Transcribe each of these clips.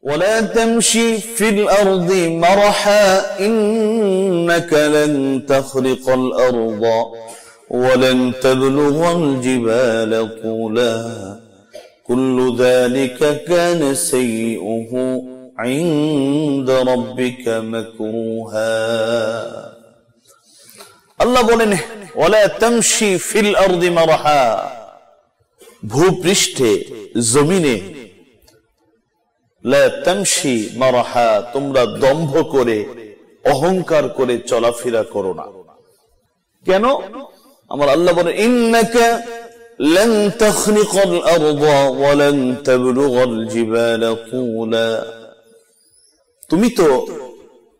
ولا تمشي في الأرض مرحا إنك لن تخرق الأرض ولن تبلغ الجبال طولا كل ذلك كان سيئه عند ربك مكروها الله বলেন ولا تمشي في الأرض مرحا ভূপৃষ্ঠে জমিনে লা তামশি মারহা তোমরা দম্ভ করে অহংকার করে চলাফেরা করো না কেন আমার আল্লাহ বলেন ইন্নাকা লান তাখরিকাল আরদা ওয়া লান তাবলুগাল জিবালা তুলা তুমি তো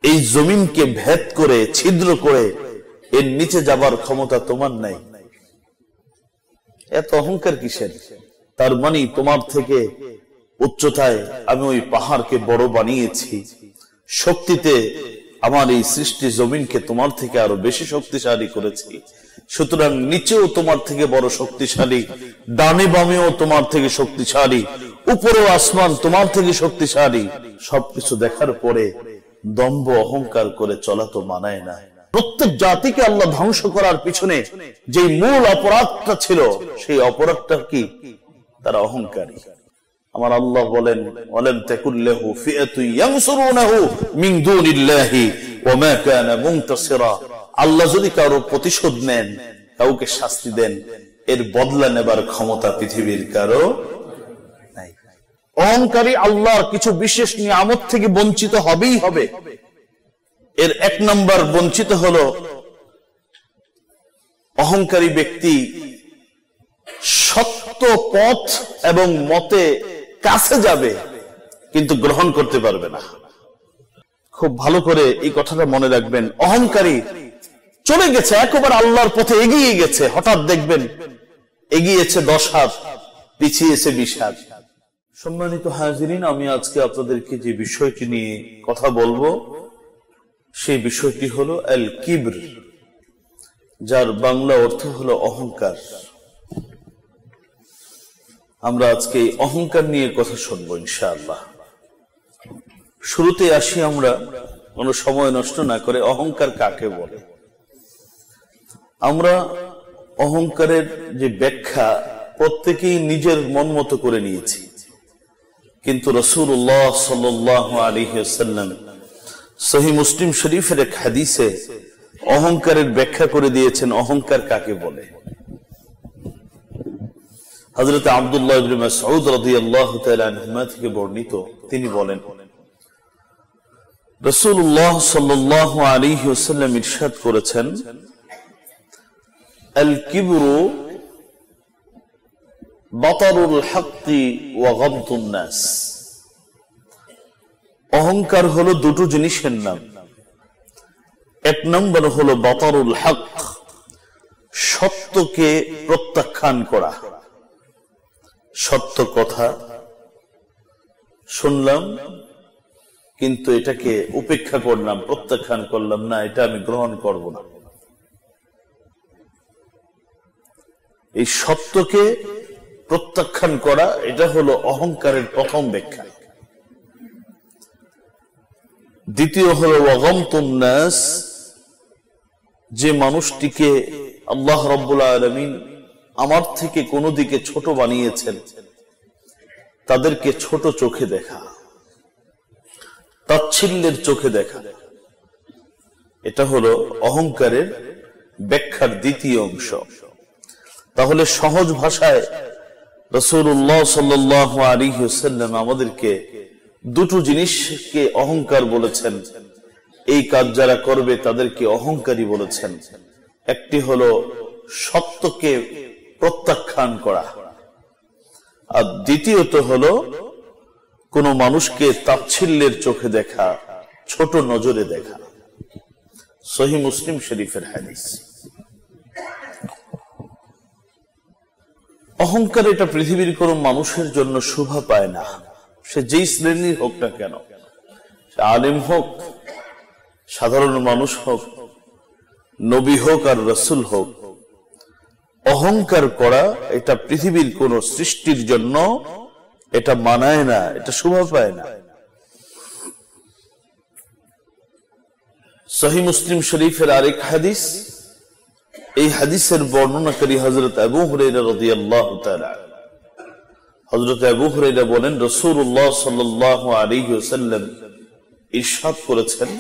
এই জমিনকে ভেদ করে ছিদ্র করে এর নিচে যাবার ক্ষমতা তোমার নাই এত অহংকার কিসের তার মানে তোমার থেকে উচ্চতায় আমি ওই পাহাড়কে বড় বানিয়েছি শক্তিতে আমার এই সৃষ্টি জমিনকে তোমার থেকে আরো বেশি শক্তিশালী করেছি সুতরাং নিচেও তোমার থেকে বড় শক্তিশালী ডানে বামেও তোমার থেকে শক্তিশালী উপরেও আসমান তোমার থেকে শক্তিশালী সবকিছু দেখার পরে দম্ভ অহংকার করে চলা তো মানায় না প্রত্যেক জাতিকে আল্লাহ ধ্বংস করার পিছনে যে মূল অপরাধটা ছিল সেই অপরাধটা কি তারা অহংকারী আমার আল্লাহ বলেন ওয়ালাম তাকুল্লাহু ফিআতুন ইয়ানসুরুনাহু মিন দুনিল্লাহি ওয়া মা কানা মুনতাসিরা আল্লাহ যদি কারো প্রতিশোধ নেন কাউকে শাস্তি দেন এর বদলা নেবার ক্ষমতা পৃথিবীর কারো নাই অহংকারী আল্লাহর কিছু বিশেষ নিয়ামত থেকে বঞ্চিত হবেই হবে এর এক নম্বর বঞ্চিত হলো অহংকারী ব্যক্তি সত্য পথ এবং মতে কাছে যাবে কিন্তু গ্রহণ করতে পারবে না খুব ভালো করে এই কথাটা মনে রাখবেন অহংকারী চলে গেছে একবার আল্লাহর পথে এগিয়ে গেছে হঠাৎ দেখবেন এগিয়েছে 10 হাত পিছিয়েছে 20 হাত সম্মানিত হাজিরিন আমি আজকে আপনাদেরকে যে বিষয়টি নিয়ে কথা বলবো সেই বিষয়টি হলো আল কিবর যার বাংলা অর্থ হলো অহংকার আমরা আজকে অহংকার নিয়ে কথা শুনবো ইনশাআল্লাহ শুরুতে আসি আমরা কোনো সময় নষ্ট না করে অহংকার কাকে বলে আমরা অহংকারের যে ব্যাখ্যা প্রত্যেকেই নিজের মন মতো করে নিয়েছি কিন্তু রাসূলুল্লাহ সাল্লাল্লাহু আলাইহি ওয়াসাল্লাম সহিহ মুসলিম শরীফের এক হাদিসে অহংকারের ব্যাখ্যা করে দিয়েছেন অহংকার কাকে বলে হযরত আব্দুল্লাহ ইবনে মাসউদ রাদিয়াল্লাহু তাআলা আনহুমা থেকে বর্ণিত তিনি বলেন রাসূলুল্লাহ সাল্লাল্লাহু আলাইহি ওয়াসাল্লাম ইরশাদ করেছেন আল কিবরু বাতারুল হাক্কি ওয়া গামতুন নাস অহংকার হলো দুটো জিনিসের নাম এক নম্বর হলো বাতারুল হক সত্যকে প্রত্যাখ্যান করা সত্য কথা শুনলাম কিন্তু এটাকে উপেক্ষা করলাম প্রত্যাখ্যান করলাম না এটা আমি গ্রহণ করব না এই সত্যকে প্রত্যাখ্যান করা এটা হলো অহংকারের প্রথম ব্যাখ্যা দ্বিতীয় হলো ওয়াগামতুন নাস যে মানুষটিকে আল্লাহ রাব্বুল আলামিন আমার থেকে কোন দিকে ছোট বানিয়েছেন তাদেরকে ছোট চোখে দেখা তাচ্ছিল্যের চোখে দেখা এটা হলো অহংকারের ব্যাখ্যার দ্বিতীয় অংশ তাহলে সহজ ভাষায় রাসূলুল্লাহ সাল্লাল্লাহু আলাইহি ওয়াসাল্লাম আমাদেরকে দুটো জিনিসকে অহংকার বলেছেন এই কাজ যারা করবে তাদেরকে অহংকারী বলেছেন একটি হলো সত্যকে প্রত্যাখ্যান করা আর দ্বিতীয়ত হলো কোন মানুষকে তাচ্ছিল্যের চোখে দেখা ছোট নজরে দেখা সহিহ মুসলিম শরীফের হাদিস অহংকার এটা পৃথিবীর কোন মানুষের জন্য শোভা পায় না সে যেই শ্রেণীর হোক না কেন সে আলেম হোক সাধারণ মানুষ হোক নবী হোক আর রাসূল হোক অহংকার করা এটা পৃথিবীর কোন সৃষ্টির জন্য এটা মানায় না এটা শোভা পায় না সহিহ মুসলিম শরীফের আরেক হাদিস, এই হাদিসের বর্ণনাকারী হযরত আবু হুরায়রা রাদিয়াল্লাহু তাআলা। হযরত আবু হুরায়রা বলেন, রাসূলুল্লাহ সাল্লাল্লাহু আলাইহি ওয়াসাল্লাম ইরশাদ করেছেন,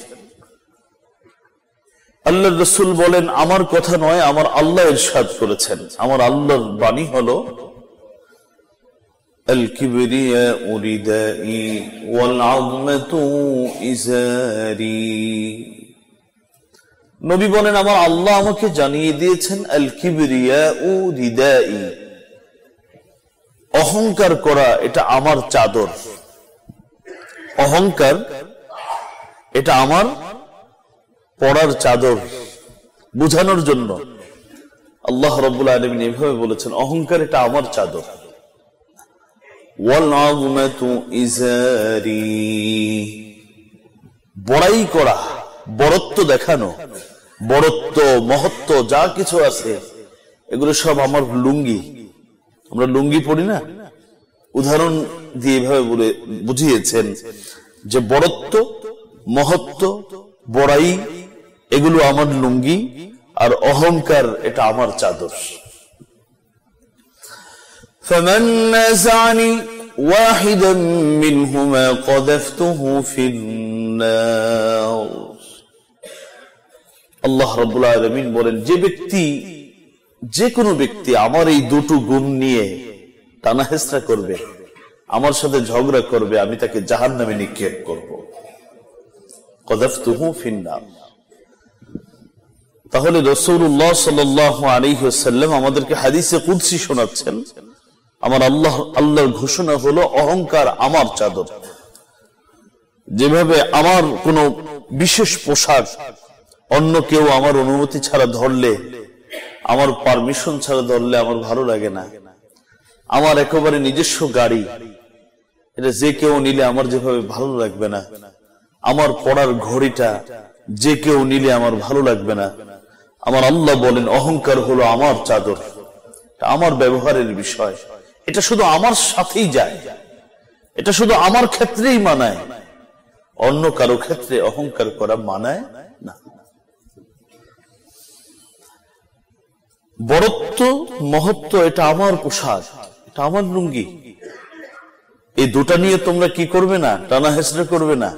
আল্লাহর রাসূল বলেন, আমার কথা নয়, আমার আল্লাহ ইরশাদ করেছেন। আমার আল্লাহর বাণী হলো, আল কিবরিয়াউ রিদাই ওয়াল আযমাতু ইজারি। নবী বলেন, আমার আল্লাহ আমাকে জানিয়ে দিয়েছেন, আল কিবরিয়াউ রিদাই, অহংকার করা এটা আমার চাদর। অহংকার এটা আমার পরার চাদর, বুঝানোর জন্য আল্লাহ রাব্বুল আলামিন এভাবে বলেছেন, অহংকার এটা আমার চাদর। ওয়াল আযমাতু ইজারি, বড়াই করা, বড়ত্ব দেখানো, বড়ত্ব মহত্ব যা কিছু আছে এগুলো সব আমার লুঙ্গি। আমরা লুঙ্গি পরি না, উদাহরণ দিয়ে এভাবে বলে বুঝিয়েছেন যে বড়ত্ব মহত্ব বড়াই এগুলো আমার লুঙ্গি, আর অহংকার এটা আমার চাদর। فمن نازعني واحدا منهما قذفته في النار। আল্লাহ রাব্বুল আলামিন বলেন, যে কোনো ব্যক্তি আমার এই দুটো গুণ নিয়ে টানাহেচড়া করবে, আমার সাথে ঝগড়া করবে, আমি তাকে জাহান্নামে নিক্ষেপ করব। قذفته في النار। তাহলে রাসূলুল্লাহ সাল্লাল্লাহু আলাইহি ওয়াসাল্লাম আমাদেরকে হাদিসে কুদসি শোনাচ্ছেন, আমার আল্লাহর ঘোষণা হলো, অহংকার আমার চাদর। যেভাবে আমার কোন বিশেষ পোশাক অন্য কেউ আমার অনুমতি ছাড়া ধরলে, আমার পারমিশন ছাড়া ধরলে আমার ভালো লাগে না। আমার একেবারে নিজস্ব গাড়ি, এটা যে কেউ নিলে আমার যেভাবে ভালো লাগবে না। আমার পড়ার ঘড়িটা যে কেউ নিলে আমার ভালো লাগবে না। আমার আল্লাহ বলেন, অহংকার হলো আমার চাদর, আমার ব্যবহারের বিষয়। এটা শুধু আমার সাথেই যায়, এটা শুধু আমার ক্ষেত্রেই মানায়, অন্য কারো ক্ষেত্রে অহংকার করা মানায় না। বড়ত্ব মহত্ব এটা আমার পোশাক, এটা আমার লুঙ্গি। এই দুটা নিয়ে তোমরা কি করবে না, টানা হেঁচড়া করবে না।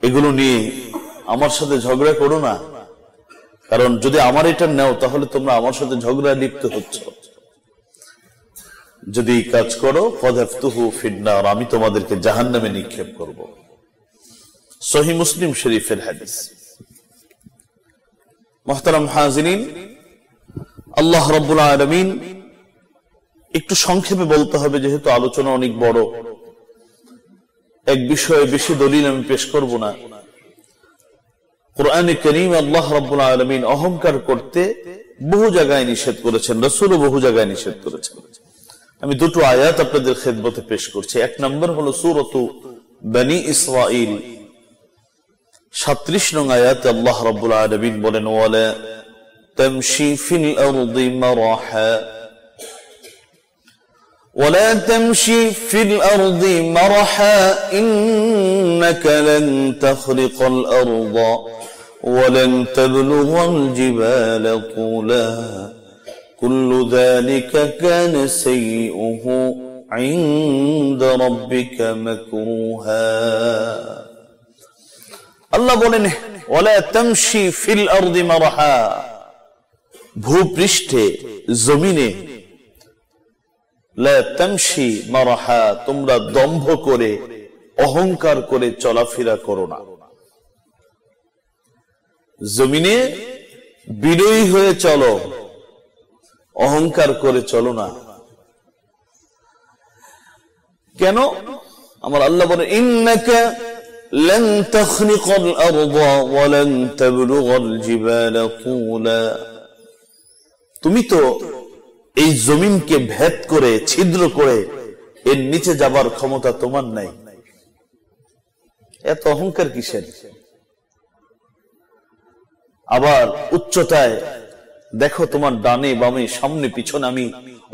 এগুলো নিয়ে আমার সাথে ঝগড়া করো না, কারণ যদি আমার এটা নাও তাহলে তোমরা আমার সাথে ঝগড়া লিপ্ত হচ্ছ। যদি কাজ করো, ফাযাফতুহু ফিন্নার, আমি তোমাদেরকে জাহান্নামে নিক্ষেপ করব। সহিহ মুসলিম শরীফের হাদিস। মুহতারাম হাজিরিন, আল্লাহ রাব্বুল আলামিন, একটু সংক্ষেপে বলতে হবে যেহেতু আলোচনা অনেক বড়, এক বিষয়ে বেশি দলিল আমি পেশ করব না। কুরআনে কারীম আল্লাহ রাব্বুল আলামিন অহংকার করতে বহু জায়গায় নিষেধ করেছেন, রাসূলও বহু জায়গায় নিষেধ করেছেন। আমি দুটো আয়াত আপনাদের খেদমতে পেশ করছি। এক নম্বর হলো সূরাতু বনী ইসরাঈল 37 নং আয়াতে আল্লাহ রাব্বুল আলামিন বলেন, ওয়ালা তামশি ফিল আরদি মারহা ولا تمشي في الأرض مرحا إنك لن تخرق الأرض ولن تبلغ الجبال طولا كل ذلك كان سيئه عند ربك مكروها। الله বলেন, ولا تمشي في الأرض مرحا, ভূপৃষ্ঠে জমিনে, লা তামশি মারহা, তোমরা দম্ভ করে অহংকার করে চলাফেরা করো না। জমিনে বিনয়ী হয়ে চলো, অহংকার করে চলো না। কেন? আমার আল্লাহ বলেন, ইন্নাকা লান তাখরিকাল আরদা ওয়া লান তাবলুগাল জিবালা তুলা, তুমি তো এই জমিনকে ভেদ করে ছিদ্র করে এর নিচে যাবার ক্ষমতা তোমার নাই। এত অহংকার কিসের? আবার উচ্চতায় দেখো, তোমার ডানে বামে সামনে পিছনে আমি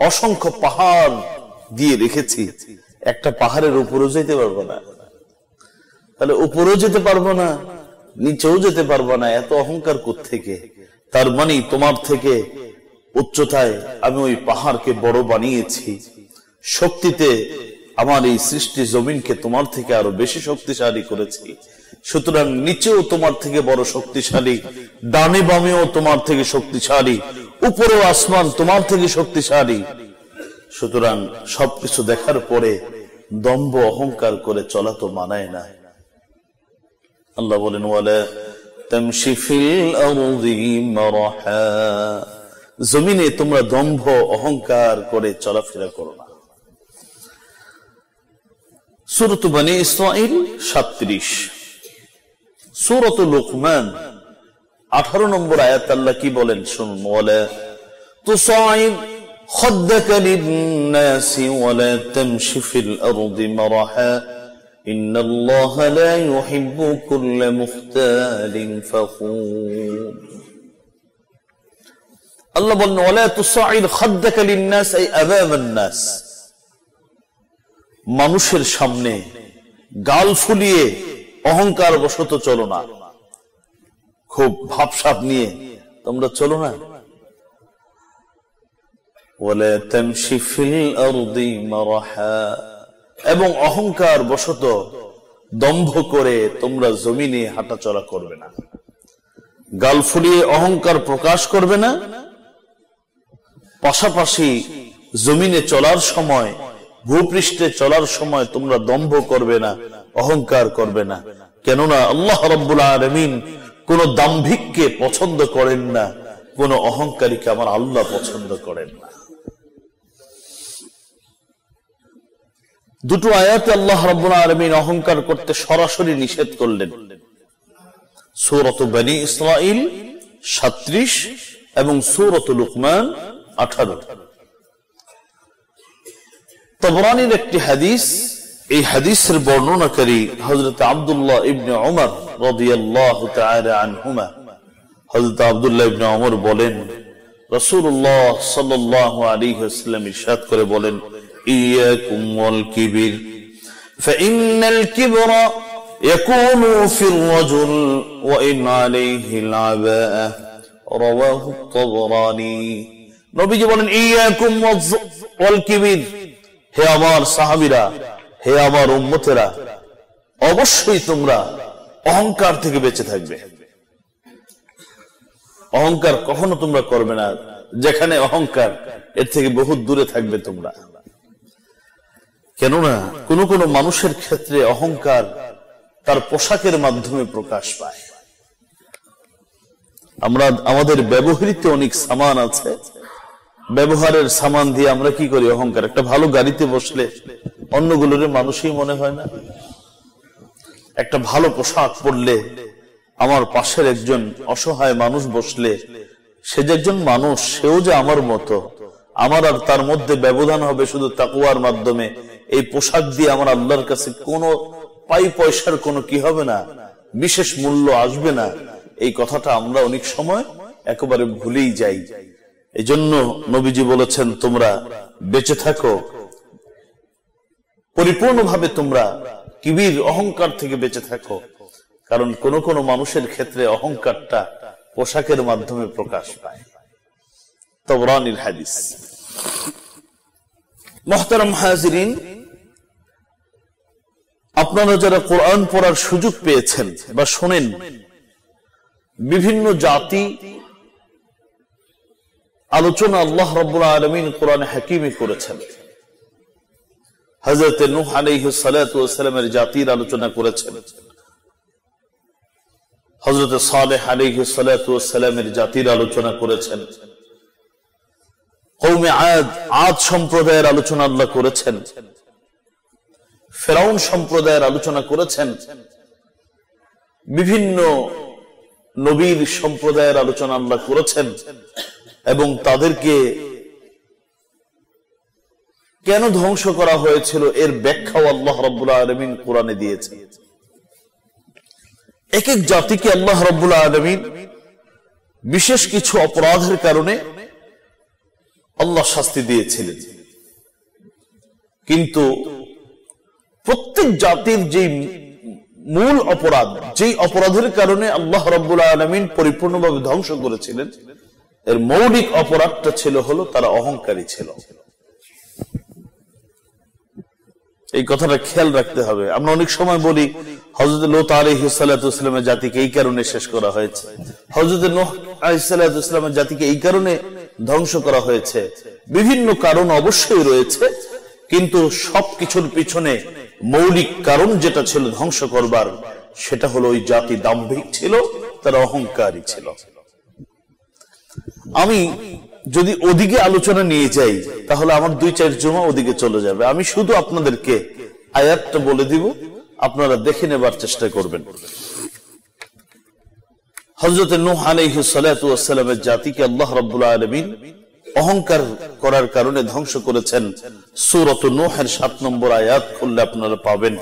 অসংখ্য পাহাড় দিয়ে রেখেছি, একটা পাহাড়ের উপরেও যেতে পারবো না। তাহলে উপরেও যেতে পারবো না, নিচেও যেতে পারবা না, এত অহংকার কোত্থেকে? তার মানে তোমার থেকে উচ্চতায় আমি ওই পাহাড়কে বড় বানিয়েছি, শক্তিতে আমার এই সৃষ্টি জমিনকে তোমার থেকে আরো বেশি শক্তিশালী করেছি। সুতরাং নিচেও তোমার থেকে বড় শক্তিশালী, ডানে বামেও তোমার থেকে শক্তিশালী, উপরেও আসমান তোমার থেকে শক্তিশালী। সুতরাং সবকিছু দেখার পরে দম্ভ অহংকার করে চলা তো মানায় না। আল্লাহ বলেন, ওয়ালা তামশি ফিল আরদি মারহা, জমিনে তোমরা দম্ভ অহংকার করে চলাফেরা করো না। সূরাত বনী ইসরাঈল 37, সূরাত লুকমান 18 নম্বর আয়াত আল্লাহ কি বলেন শুনুন, ওয়ালা তুসাইর خدك للناس ولا تمشي في الأرض مرحا إن الله لا يحب كل مختال فخور। الله বলেন, ولا تصعد خدك للناس أي أمام الناس, মানুষের সামনে গাল ফুলিয়ে অহংকার বশত চলো না, খুব ভাবসাব নিয়ে তোমরা চলো না। ওয়ালা তামশি ফিল আরদি মারহা, এবং অহংকার বশত দম্ভ করে তোমরা জমিনে হাঁটাচলা করবে না, গাল ফুলিয়ে অহংকার প্রকাশ করবে না। পাশাপাশি জমিনে চলার সময়, ভূপৃষ্ঠে চলার সময় তোমরা দম্ভ করবে না, অহংকার করবে না। কেননা আল্লাহ রাব্বুল আলামিন কোন দাম্ভিককে পছন্দ করেন না, কোন অহংকারীকে আমার আল্লাহ পছন্দ করেন না। দুটো আয়াতে আল্লাহ রাব্বুল আলামিন অহংকার করতে সরাসরি নিষেধ করলেন। সূরাত বনী ইসরাঈল 37 এবং সূরাত লুকমান 18। তাবরানীর একটি হাদিস, এই হাদিসের বর্ণনাকারী হযরত আব্দুল্লাহ ইবনে উমর রাদিয়াল্লাহু তাআলা আনহুমা। হযরত আব্দুল্লাহ ইবনে উমর বলেন, রাসূলুল্লাহ সাল্লাল্লাহু আলাইহি ওয়াসাল্লাম ইরশাদ করে বলেন, ইয়াকুম ওয়াল কিবির ফাইন্নাল কিবরা ইয়াকুনু ফির রাজুল ওয়া ইন আলাইহিল আবাআ, রাওয়াহু তাবরানী। নবীজি বলেন, ইয়াকুম ওয়াল কিবির, হে আমার সাহাবীরা, হে আমার উম্মতেরা, অবশ্যই তোমরা অহংকার থেকে বেঁচে থাকবে। অহংকার কখনো তোমরা করবে না, যেখানে অহংকার এর থেকে বহুত দূরে থাকবে তোমরা। কেননা কোন কোন মানুষের ক্ষেত্রে অহংকার তার পোশাকের মাধ্যমে প্রকাশ পায়। আমরা আমাদের ব্যবহৃত অনেক সামান আছে, ব্যবহারের সামান দিয়ে আমরা কি করি? অহংকার। একটা ভালো গাড়িতে বসলে অন্যগুলোর মানুষই মনে হয় না। একটা ভালো পোশাক পরলে আমার পাশের একজন অসহায় মানুষ বসলে সে যে একজন মানুষ, সেও যে আমার মতো, আমার আর তার মধ্যে ব্যবধান হবে শুধু তাকওয়ার মাধ্যমে। এই পোশাক দিয়ে আমার আল্লাহর কাছে কোনো পাই পয়সার কোনো কি হবে না, বিশেষ মূল্য আসবে না। এই কথাটা আমরা অনেক সময় একেবারে ভুলেই যাই। এই জন্য নবীজি বলেছেন, তোমরা বেঁচে থাকো, পরিপূর্ণভাবে তোমরা কিবির অহংকার থেকে বেঁচে থাকো। কারণ কোন কোন মানুষের ক্ষেত্রে অহংকারটা পোশাকের মাধ্যমে প্রকাশ পায়। তাবরানীর হাদিস। মুহতারাম হাজিরিন, আপনারা যারা কোরআন পড়ার সুযোগ পেয়েছেন বা শোনেন, বিভিন্ন জাতি আলোচনা আল্লাহ রাব্বুল আলামিন কোরআনে হাকিমে করেছেন। হযরত নূহ আলাইহিস সালাতু ওয়াস সালামের জাতির আলোচনা করেছেন, হযরত সালেহ আলাইহিস সালাতু ওয়াস সালামের জাতির আলোচনা করেছেন, কওমে আদ সম্প্রদায়ের আলোচনা আল্লাহ করেছেন, ফেরাউন সম্প্রদায়ের আলোচনা করেছেন, বিভিন্ন নবীর সম্প্রদায়ের আলোচনা আল্লাহ করেছেন, এবং তাদেরকে কেন ধ্বংস করা হয়েছিল এর ব্যাখ্যাও আল্লাহ রাব্বুল আলামিন কোরআনে দিয়েছেন। এক এক জাতিকে আল্লাহ রাব্বুল আলামিন বিশেষ কিছু অপরাধের কারণে আল্লাহ শাস্তি দিয়েছিলেন। কিন্তু প্রত্যেক জাতির যে মূল অপরাধ, যেই অপরাধের কারণে আল্লাহ রাব্বুল আলামিন পরিপূর্ণভাবে ধ্বংস করেছিলেন, এর মৌলিক অপরাধটা ছিল হলো তারা অহংকারী ছিল। এই কথাটা খেয়াল রাখতে হবে। আমরা অনেক সময় বলি হযরত লূত আলাইহিস সালাতু ওয়াস সালামের জাতিকে এই কারণে শেষ করা হয়েছে, হযরত নূহ আলাইহিস সালাতু ওয়াস সালামের জাতিকে এই কারণে ধ্বংস করা হয়েছে। বিভিন্ন কারণ অবশ্যই রয়েছে, কিন্তু সবকিছুর পিছনে মৌলিক কারণ যেটা ছিল ধ্বংস করবার, সেটা হলো ওই জাতি দাম্ভিক ছিল, তারা অহংকারী ছিল। আমি যদি ওদিকে আলোচনা নিয়ে যাই তাহলে আমার 2-4 জমা ওদিকে চলে যাবে। আমি শুধু আপনাদেরকে আয়াতটা বলে দিব, আপনারা দেখে নেবার চেষ্টা করবেন। হযরত নূহ আলাইহিস সালাতু ওয়াস সালামের জাতিকে আল্লাহ রাব্বুল আলামিন অহংকার করার কারণে ধ্বংস করেছেন। সূরা নূহের 7 নম্বর আয়াত খুললে আপনারা পাবেন,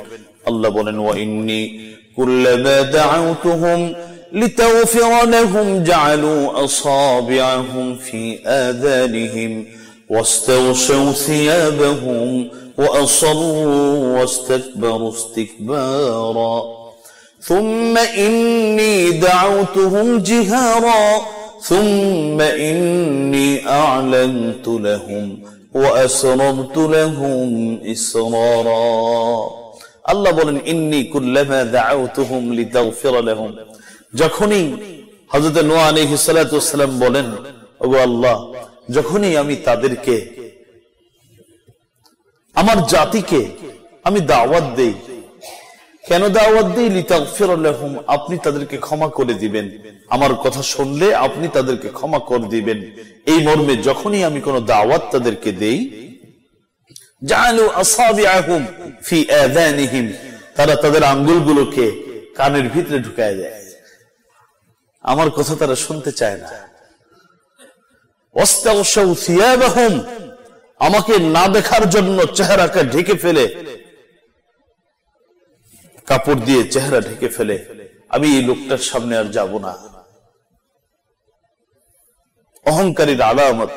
আল্লাহ বলেন, ওয়া ইন্নী কুল্লামা দাউতুহুম লিতাগফির লাহুম জাআলু আসাবিআহুম ফি আযানিহিম ওয়াস্তাগশাউ সিয়াবাহুম ওয়া আসরু ওয়াস্তাকবারু ইস্তিকবারা ثم إني دعوتهم جهارا ثم إني أعلنت لهم وأسررت لهم إسرارا আল্লাহ বলেন, ইন্নী কুল্লামা দাউতুহুম লিতাগফির লাহুম, যখনই হযরত নূহ আলাইহিস সালাতু ওয়াস সালাম বলেন, ওগো আল্লাহ, যখনই আমি তাদেরকে, আমার জাতিকে আমি দাওয়াত দেই, কেন দাওয়াত দেই? লিতাগফির লাহুম, আপনি তাদেরকে ক্ষমা করে দিবেন, আমার কথা শুনলে আপনি তাদেরকে ক্ষমা করে দিবেন, এই মর্মে যখনই আমি কোন দাওয়াত তাদেরকে দেই, জাআলু আসাবিআহুম ফি আযানিহিম, তারা তাদের আঙ্গুলগুলোকে কানের ভিতরে ঢুকায় দেয়, আমার কথা তারা শুনতে চায় না। ওয়াস্তাগশাউ সিয়াবাহুম, আমাকে না দেখার জন্য চেহারাকে ঢেকে ফেলে, কাপড় দিয়ে চেহারা ঢেকে ফেলে, আমি এই লোকটার সামনে আর যাব না। অহংকারীর আলামত।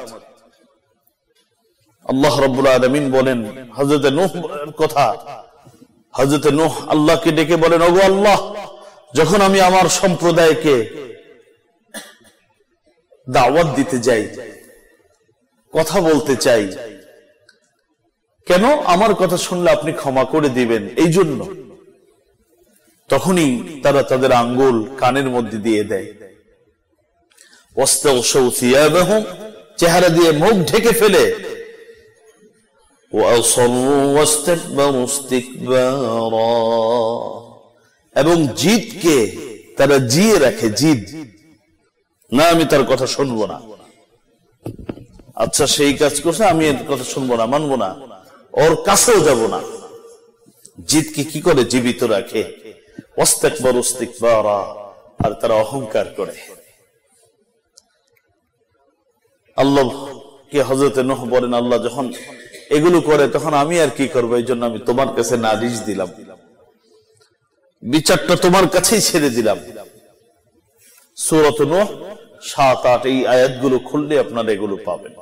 আল্লাহ রাব্বুল আলামিন বলেন হযরত নূহ এর কথা, হযরত নূহ আল্লাহকে ডেকে বলেন, ওগো আল্লাহ, যখন আমি আমার সম্প্রদায়কে দাওয়াত দিতে যাই, কথা বলতে চাই, কেন? আমার কথা শুনলে আপনি ক্ষমা করে দিবেন, এই জন্য। তখনই তারা তাদের আঙ্গুল কানের মধ্যে দিয়ে দেয়, ওয়াস্তাগশাউ সিয়াবাহুম, চেহারা দিয়ে মুখ ঢেকে ফেলে, ওয়া আসরু ওয়াস্তাকবারু ইস্তিকবারা, এবং জিদকে তারা জিয়ে রাখে, জিদ না, আমি তার কথা শুনবো না। আচ্ছা, সেই কাজ করছে, আমি এর কথা শুনবো না, মানবো না, ওর কাছেও যাব না। জিদকে কি করে জীবিত রাখে? ওয়াস্তাকবারু ইস্তিকবারা, আর তারা অহংকার করে। আল্লাহ কে হযরত নূহ বলেন, আল্লাহ যখন এগুলো করে তখন আমি আর কি করবো, এই জন্য আমি তোমার কাছে নালিশ দিলাম, বিচারটা তোমার কাছেই ছেড়ে দিলাম। সূরা নূহ 7-8 এই আয়াতগুলো খুললে আপনারা এগুলো পাবেন।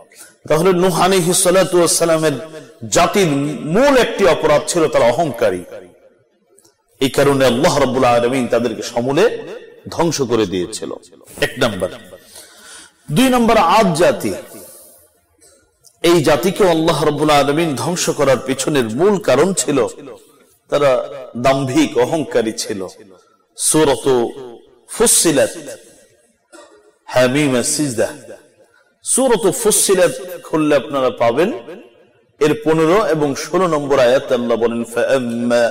তাহলে নূহ আলাইহিস সালাতু ওয়াস সালামের জাতির মূল একটি অপরাধ ছিল তারা অহংকারী। এই কারণে আল্লাহ রাব্বুল আলামিন তাদেরকে সমূলে ধ্বংস করে দিয়েছিল। 1 নাম্বার। 2 নাম্বার, আদ জাতি। এই জাতিকে আল্লাহ রাব্বুল আলামিন ধ্বংস করার পিছনের মূল কারণ ছিল তারা দাম্ভিক, অহংকারী ছিল। সূরা ফুসসিলাত, হামিম সিজদা, সূরা ফুসসিলাত খুললে আপনারা পাবেন এর 15 এবং 16 নম্বর আয়াত। আল্লাহ বলেন, ফাআম্মা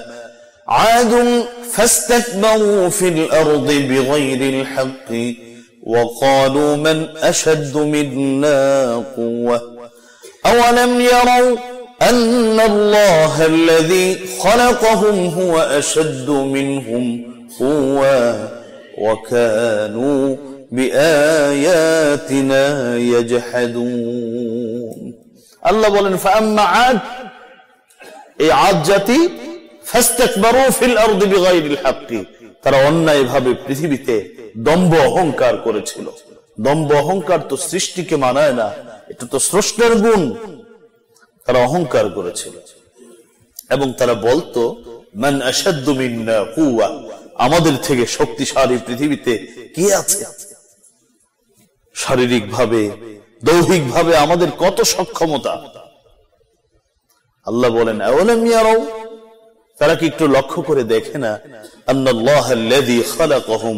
আদুন ফাস্তাকবারু ফিল আরদি বিগাইরিল হাক্কি ওয়া ক্বালু মান আশাদ্দু মিন্না কুওয়া আওয়ালাম ইয়ারাউ أن الله الذي خلقهم هو أشد منهم قوة وكانوا بآياتنا يجحدون الله বলেন فأما عاد এই আদ জাতি فاستكبروا في الأرض بغير الحق তারা অন্যায়ভাবে পৃথিবীতে দম্ভ অহংকার করেছিল। দম্ভ অহংকার তো সৃষ্টিকে মানায় না, এটা তো স্রষ্টার গুণ। তারা অহংকার করেছিল এবং তারা বলতো মান আশাদ্দু মিন্না কুওয়া, আমাদের থেকে শক্তিশালী পৃথিবীতে কে আছে? শারীরিক ভাবে, দৈহিক ভাবে আমাদের কত সক্ষমতা। আল্লাহ বলেন, আওয়ালাম ইয়ারাউ, তারা কি একটু লক্ষ্য করে দেখে না, আন্নাল্লাহ আল্লাযী খালাকাহুম,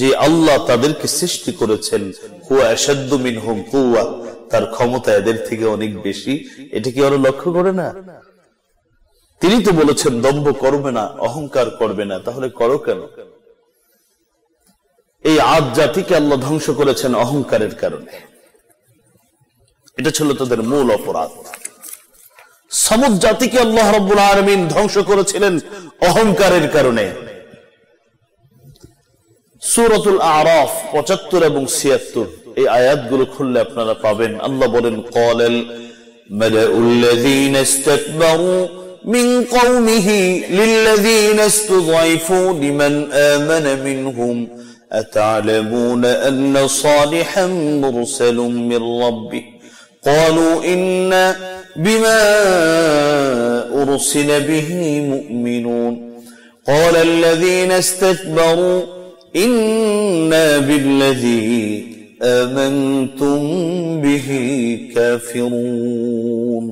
যে আল্লাহ তাদেরকে সৃষ্টি করেছেন, হুয়া আশাদ্দু মিনহুম কুওয়া, তার ক্ষমতা এদের থেকে অনেক বেশি। এটা কি ওরা লক্ষ্য করে না? তিনি তো বলেছেন দম্ভ করবে না, অহংকার করবে না, তাহলে করো কেন? এই আদ জাতিকে আল্লাহ ধ্বংস করেছেন অহংকারের কারণে। এটা ছিল তাদের মূল অপরাধ। সমুদ জাতিকে আল্লাহ রাব্বুল আলামিন ধ্বংস করেছিলেন অহংকারের কারণে। সূরাতুল আরাফ ৭৫ এবং ৭৬ এই আয়াতগুলো খুললে আপনারা পাবেন। আল্লাহ বলেন, ক্বালাল মালাউল্লাযীনা ইসতাকবারু মিন কওমিহি লিল্লাযীনা ইসতুযঈফু লিমান আমানা মিনহুম আতা'লামুনা আন্না সালিহান মুরসালুম মির রাব্বিহি ক্বালু ইন্না বিমা উরসিলা বিহি মুমিনুন ক্বালা আল্লাযীনা ইসতাকবারু ইন্না বিল্লাযী আমানতুম বিহি কাফিরুন।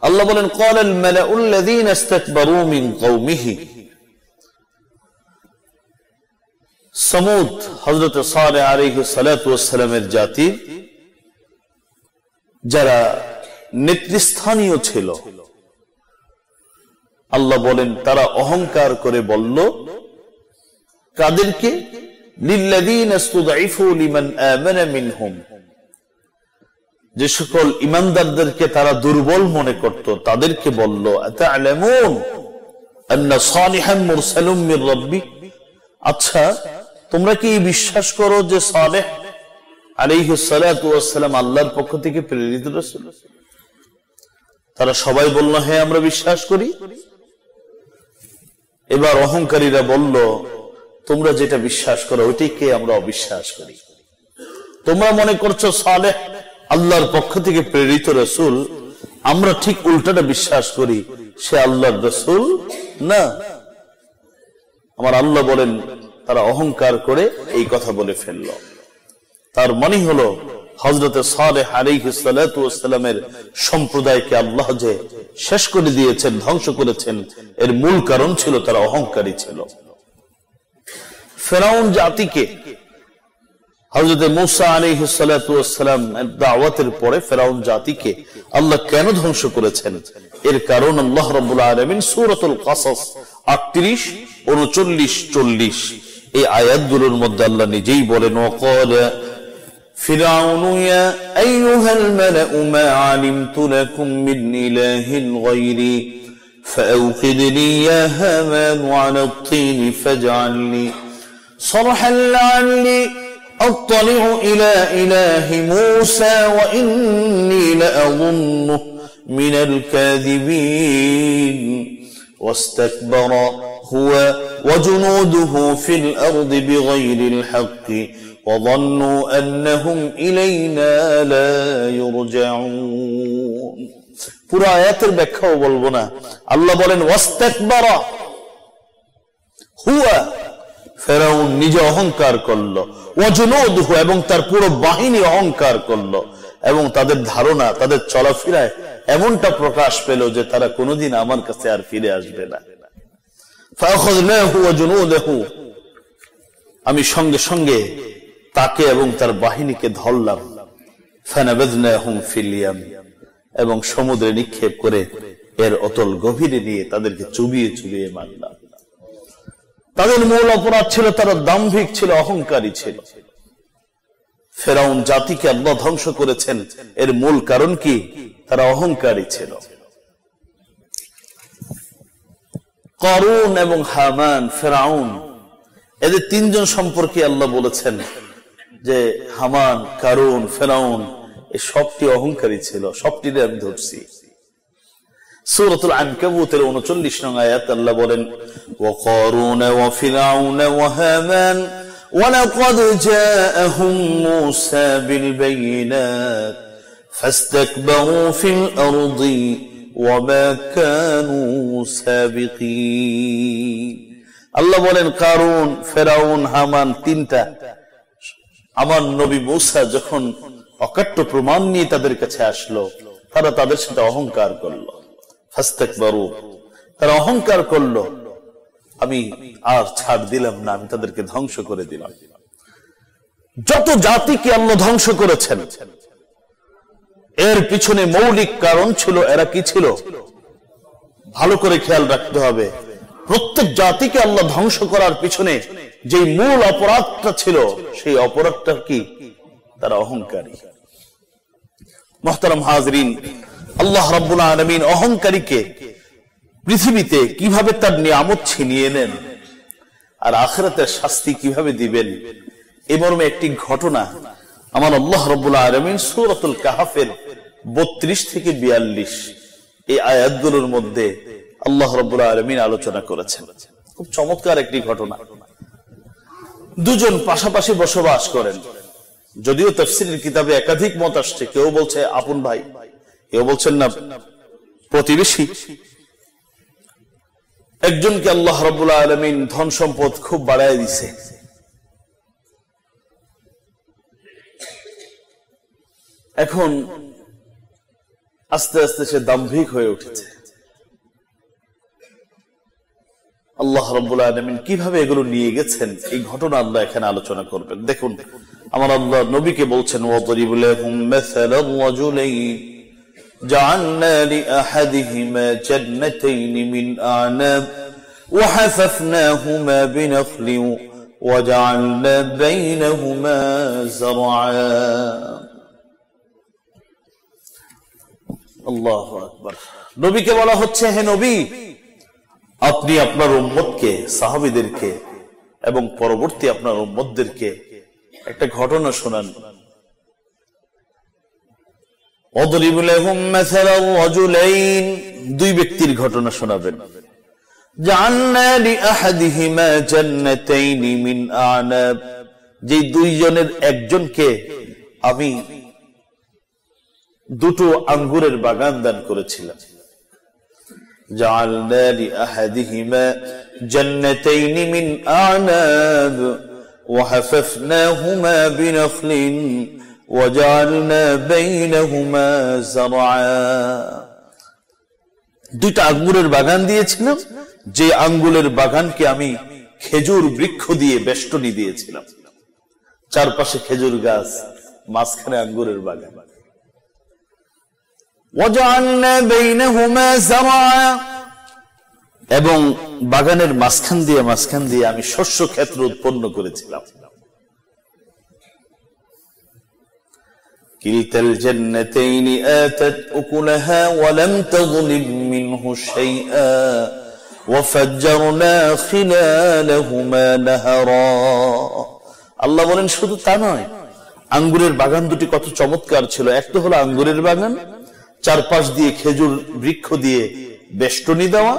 আল্লাহ বলেন, ক্বালাল মালাউল্লাযীনা ইসতাকবারু মিন কওমিহি। সমুদ হযরত সালেহ আলাইহিস সালাতু ওয়াস সালামের জাতি যারা নেতৃস্থানীয় ছিল, আল্লাহ বলেন তারা অহংকার করে বলল, কাদেরকে? লিল্লাযীনা ইসতুযঈফু লিমান আমানা মিনহুম, যে সকল ঈমানদারদেরকে তারা দুর্বল মনে করত, তাদেরকে বলল, আতা'লামুন আন্না সালিহান মুরসালুম মির রাব্বি, আচ্ছা তোমরা কি বিশ্বাস করো যে সালেহ আলাইহিস সালাতু ওয়াস সালাম আল্লাহর পক্ষ থেকে প্রেরিত রাসূল? তারা সবাই বলল, হ্যাঁ আমরা বিশ্বাস করি। এবার অহংকারীরা বলল, তোমরা যেটা বিশ্বাস করো ওইটাকে আমরা অবিশ্বাস করি। তোমরা মনে করছো সালেহ আল্লাহর পক্ষ থেকে প্রেরিত রাসূল, আমরা ঠিক উল্টাটা বিশ্বাস করি, সে আল্লাহর রাসূল না। আমার আল্লাহ বলেন তারা অহংকার করে এই কথা বলে ফেলল। তার মানে হলো হযরত সালেহ আলাইহিস সালাতু ওয়াস সালামের সম্প্রদায়কে আল্লাহ যে শেষ করে দিয়েছেন, ধ্বংস করেছেন, এর মূল কারণ ছিল তারা অহংকারী ছিল। ফিরআউন জাতিকে হযরত মূসা আলাইহিস সালাতু ওয়াস সালাম এর দাওয়াতের পরে ফিরআউন জাতিকে আল্লাহ কেন ধ্বংস করেছেন, এর কারণ আল্লাহ রাব্বুল আলামিন সূরাতুল কাসাস ৩৮, ৩৯, ৪০ এই আয়াতগুলোর মধ্যে আল্লাহ নিজেই বলেন, ওয়াকালা ফিরআউনু ইয়া আইয়ুহাল মালাউ মা আলিমতু লাকুম মিন ইলাহিন গায়রি ফাআওকিদ লি ইয়া হামান আলা আত-তিন ফাজআলনি সারহান লাআল্লি أطلع إلى إله موسى وإني لأظنه من الكاذبين واستكبر هو وجنوده في الأرض بغير الحق وظنوا أنهم إلينا لا يرجعون. পুরো আয়াতের ব্যাখ্যাও বলবো না। আল্লাহ বলেন ওয়াস্তাকবার, হুয়া ফেরাউন নিজে অহংকার করলো, ওয়াজুনুদহু এবং তার পুরো বাহিনী অহংকার করলো, এবং তাদের ধারণা, তাদের চলাফেরায় এমনটা প্রকাশ পেল যে তারা কোনোদিন আমার কাছে আর ফিরে আসবে না। ফাআখাযনাহু ওয়াজুনুদহু, আমি সঙ্গে সঙ্গে তাকে এবং তার বাহিনীকে ধরলাম। ফানাবাযনাহুম ফিল ইয়াম, এবং সমুদ্রে নিক্ষেপ করে এর অতল গভীরে নিয়ে তাদেরকে চুবিয়ে চুবিয়ে মারলাম। তাদের মূল অপরাধ ছিল তারা দাম্ভিক ছিল, অহংকারী ছিল। ফেরাউন জাতিকে আল্লাহ ধ্বংস করেছেন, এর মূল কারণ কি? তারা অহংকারী ছিল। কারুন এবং হামান, ফেরাউন, এদের তিনজন সম্পর্কে আল্লাহ বলেছেন যে হামান, কারুন, ফেরাউন এই সবটি অহংকারী ছিল, সবটিতে আমি ধরছি। সূরাতুল আনকাবুতের ৩৯ নং আয়াত আল্লাহ বলেন, ওয়াকারুন ওয়া ফিরআউন ওয়া হামান ওয়ালাকাদ জাআহুম মূসা বিল বাইয়িনাত ফাস্তাকবারু ফিল আরদি ওয়া মা কানু সাবিকিন। আল্লাহ বলেন কারুন, ফেরাউন, হামান তিনটা আমার নবী মূসা যখন অকাট্য প্রমাণ নিয়ে তাদের কাছে আসলো, তারা তাদের সাথে অহংকার করলো। ফাস্তাকবারু, তারা অহংকার করলো, আমি আর ছাড় দিলাম না, আমি তাদেরকে ধ্বংস করে দিলাম। যত জাতিকে আল্লাহ ধ্বংস করেছেন এর পিছনে মৌলিক কারণ ছিল, এরা কি ছিল ভালো করে খেয়াল রাখতে হবে। প্রত্যেক জাতিকে আল্লাহ ধ্বংস করার পিছনে যে মূল অপরাধটা ছিল, সেই অপরাধটা কি? তারা অহংকারী। মুহতারাম হাজরিন, আল্লাহ রাব্বুল আলামিন অহংকারীকে পৃথিবীতে কিভাবে তার নিয়ামত ছিনিয়ে নেন আর আখিরাতের শাস্তি কিভাবে দিবেন, এই মর্মে একটি ঘটনা আমার আল্লাহ রাব্বুল আলামিন সূরাতুল কাহফের 32 থেকে 42 এই আয়াতগুলোর মধ্যে আল্লাহ রাব্বুল আলামিন আলোচনা করেছেন। খুব চমৎকার একটি ঘটনা। দুজন পাশাপাশি বসবাস করেন, যদিও তাফসীরের কিতাবে একাধিক মত আসছে, কেউ বলছে আপন ভাই, কেউ বলছেন না প্রতিবেশী। একজনকে আল্লাহ রাব্বুল আলামিন ধন সম্পদ খুব বাড়ায় দিছে, এখন আস্তে আস্তে সে দাম্ভিক হয়ে উঠেছে। আল্লাহ রাব্বুল আলামিন কিভাবে এগুলো নিয়ে গেছেন এই ঘটনা আল্লাহ এখানে আলোচনা করবেন। দেখুন, আমার আল্লাহ নবীকে বলছেন ওয়াদরিব লাহুম মাসালার রাজুলাইন জাআলনা লিআহাদিহিমা জান্নাতাইন মিন আ'নাব ওয়া হাফাফনাহুমা বিনখলিন ওয়া জাআলনা বাইনাহুমা যারআ। আল্লাহু আকবার। নবীকে বলা হচ্ছে, হে নবী, আপনি আপনার উম্মতকে, সাহাবীদেরকে এবং পরবর্তী আপনার উম্মতদেরকে একটা ঘটনা শোনান। ওয়াদরিব লাহুম মাসালার রাজুলাইন, দুই ব্যক্তির ঘটনা শোনাবেন। জাআলনা লিআহাদিহিমা জান্নাতাইন মিন আ'নাব, যে দুইজনের একজনকে আমি দুটো আঙ্গুরের বাগান দান করেছিলাম। জাআলনা লিআহাদিহিমা জান্নাতাইন মিন আ'নাব ওয়া হাফাফনাহুমা বিনখলিন ওয়া জাআলনা বাইনাহুমা যারআ। দুইটা আঙ্গুরের বাগান দিয়েছিলাম, যে আঙ্গুরের বাগানকে আমি খেজুর বৃক্ষ দিয়ে বেষ্টনী দিয়েছিলাম। চারপাশে খেজুর গাছ, মাঝখানে আঙ্গুরের বাগান। وَجَعَلْنَا بَيْنَهُمَا زَرْعًا, এবং বাগানের মাঝখান দিয়ে আমি শস্য ক্ষেত্র উৎপন্ন করেছিলাম। كِلْتَا الْجَنَّتَيْنِ آتَتْ أُكُلَهَا وَلَمْ تَظْلِمْ مِنْهُ شَيْئًا وَفَجَّرْنَا خِلَالَهُمَا نَهَرًا। আল্লাহ বলেন শুধু তা নয়, আঙ্গুরের বাগান দুটি কত চমৎকার ছিল। একটা হলো আঙ্গুরের বাগান, চারপাশ দিয়ে খেজুর বৃক্ষ দিয়ে বেষ্টনী দেওয়া,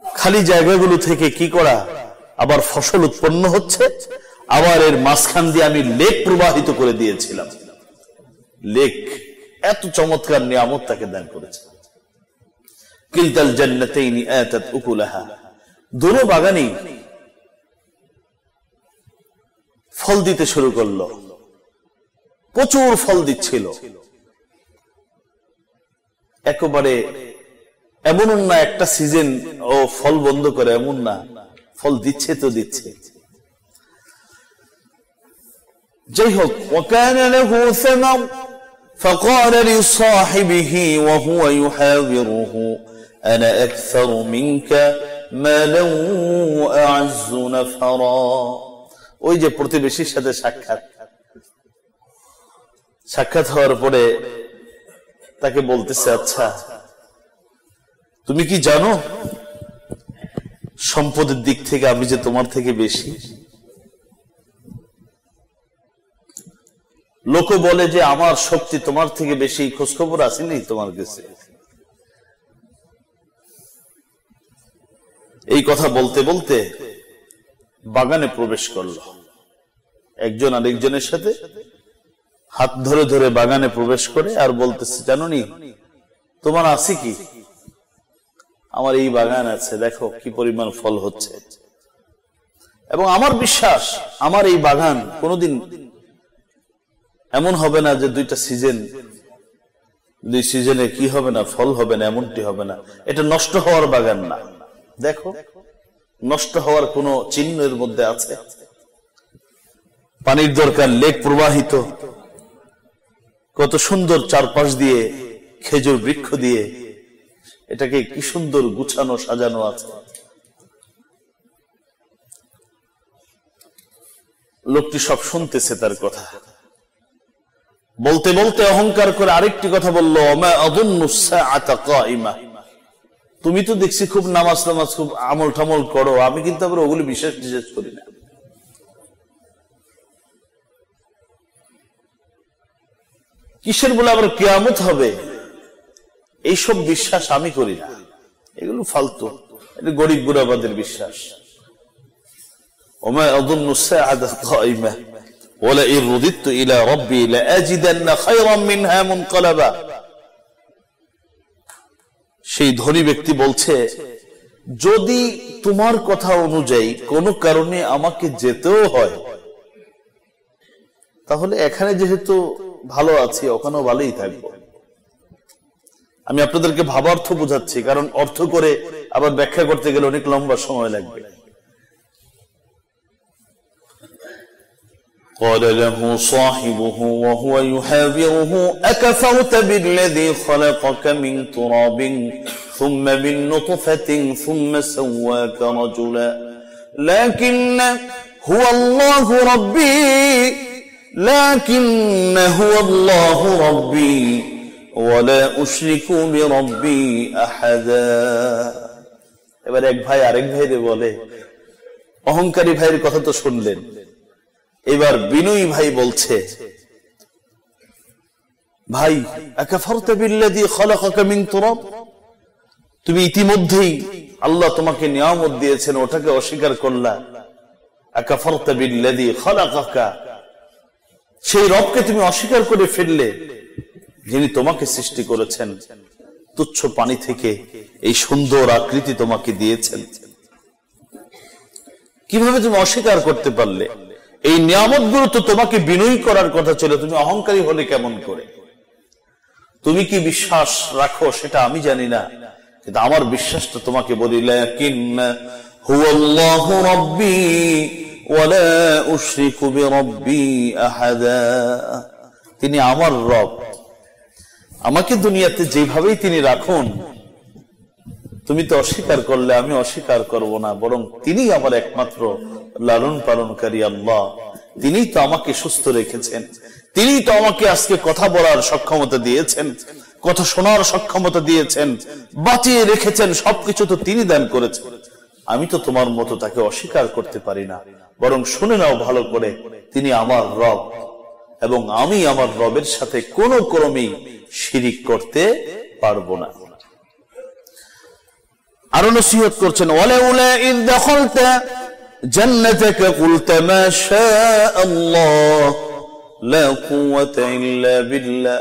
খালি জায়গাগুলো থেকে কি করা, আবার ফসল উৎপন্ন হচ্ছে, আবার এর মাঝখান দিয়ে আমি লেক প্রবাহিত করে দিয়েছিলাম। লেক, এত চমৎকার নিয়ামত তাকে দান করেছে। কিলতাল জান্নাতাইনি আতাত উকুলাহা, দুটো বাগানই ফল দিতে শুরু করলো, প্রচুর ফল দিচ্ছিল। একেবারে এমন না একটা সিজন ও ফল বন্ধ করে, এমন না, ফল দিচ্ছে তো দিচ্ছে। যাই হোক, وَكَانَ لَهُ ثَمَرٌ فَقَالَ لِصَاحِبِهِ وَهُوَ يُحَاوِرُهُ أَنَا أَكْثَرُ مِنْكَ مَالًا وَأَعَزُّ نَفَرًا। ওই যে প্রতিবেশীর সাথে সাক্ষাৎ হওয়ার পরে তাকে বলতেছে, আচ্ছা তুমি কি জানো সম্পদের দিক থেকে আমি যে তোমার থেকে বেশি? লোক বলে যে আমার শক্তি তোমার থেকে বেশি, খোঁজখবর আসেনি তোমার কাছে? এই কথা বলতে বলতে বাগানে প্রবেশ করলো। একজন আরেকজনের সাথে হাত ধরে ধরে বাগানে প্রবেশ করে আর বলতেছে, জানো নি তোমার আছে কি? আমার এই বাগান আছে, দেখো কি পরিমাণ ফল হচ্ছে। এবং আমার বিশ্বাস আমার এই বাগান কোনোদিন এমন হবে না যে দুই সিজনে কি হবে না, ফল হবে না, এমনটি হবে না। এটা নষ্ট হওয়ার বাগান না। দেখো, নষ্ট হওয়ার কোন চিহ্ন এর মধ্যে আছে? পানির দরকার, লেক প্রবাহিত, কত সুন্দর চারপাশ দিয়ে খেজুর বৃক্ষ দিয়ে এটাকে কি সুন্দর গুছানো সাজানো আছে। লোকটি সব শুনতেছে তার কথা, বলতে বলতে অহংকার করে আরেকটি কথা বললো, তুমি তো দেখছি খুব নামাজ খুব আমল ঠামল করো, আমি কিন্তু আবার ওগুলি বিশ্বাস করি না। কিসের বলে আবার কিয়ামত হবে, এইসব বিশ্বাস আমি করি না, এগুলো ফালতু, এটা গরিব বুড়াবাদের বিশ্বাস। وما أظن الساعة قائمة ولئن رددت إلى ربي لأجدن خيرا منها منقلبا। সেই ধনী ব্যক্তি বলছে, যদি তোমার কথা অনুযায়ী কোনো কারণে আমাকে যেতেও হয়, তাহলে এখানে যেহেতু ভালো আছি ওখানেও ভালোই থাকবো। আমি আপনাদেরকে ভাবার্থ বোঝাচ্ছি, কারণ অর্থ করে আবার ব্যাখ্যা করতে গেলে অনেক লম্বা সময় লাগবে। قال له صاحبه وهو يحاوره أكفرت بالذي خلقك من تراب ثم من نطفة ثم سواك رجلا لكن هو الله ربي ولا أشرك بربي أحدا। এবার এক ভাই আরেক ভাইরে বলে, অহংকারী ভাইয়ের কথা তো শুনলেন, এবার বিনয়ী ভাই বলছে, ভাই আকাফারতা বিল্লাযী খালাকাকা মিন তুরাব, তুমি ইতিমধ্যেই আল্লাহ তোমাকে নিয়ামত দিয়েছেন ওটাকে অস্বীকার করলা। আকাফারতা বিল্লাযী খালাকাকা, সেই রবকে তুমি অস্বীকার করে ফেললে যিনি তোমাকে সৃষ্টি করেছেন তুচ্ছ পানি থেকে, এই সুন্দর আকৃতি তোমাকে দিয়েছেন। কিভাবে তুমি অস্বীকার করতে পারলে? এই নিয়ামতগুলো তো তোমাকে বিনয়ী করার কথা ছিল, তুমি অহংকারী হলে কেমন করে? তুমি কি বিশ্বাস রাখো সেটা আমি জানি না, কিন্তু আমার বিশ্বাসটা তোমাকে বলি, লাকিন্না হুয়াল্লাহু রাব্বী ওয়ালা উশরিকু বিরাব্বী আহাদা। তিনি আমার রব, আমাকে দুনিয়াতে যেভাবেই তিনি রাখুন, তুমি তো অস্বীকার করলে আমি অস্বীকার করব না, বরং তিনি আমার একমাত্র লালন পালনকারী আল্লাহ। তিনি তো আমাকে সুস্থ রেখেছেন, তিনি তো আমাকে আজকে কথা বলার সক্ষমতা দিয়েছেন, কথা শোনার সক্ষমতা দিয়েছেন, বাঁচিয়ে রেখেছেন, সবকিছু তো তিনি দান করেছেন। আমি তো তোমার মতো তাকে অস্বীকার করতে পারি না, বরং শুনে নাও ভালো করে, তিনি আমার রব এবং আমি আমার রবের সাথে কোনো ক্রমেই শিরিক করতে পারবো না। আরো নসিহত করছেন, ওয়ালাউলা ইয দাখালতা জান্নাতাকা কুলতা মা শাআল্লাহ লা কুওয়াতা ইল্লা বিল্লাহ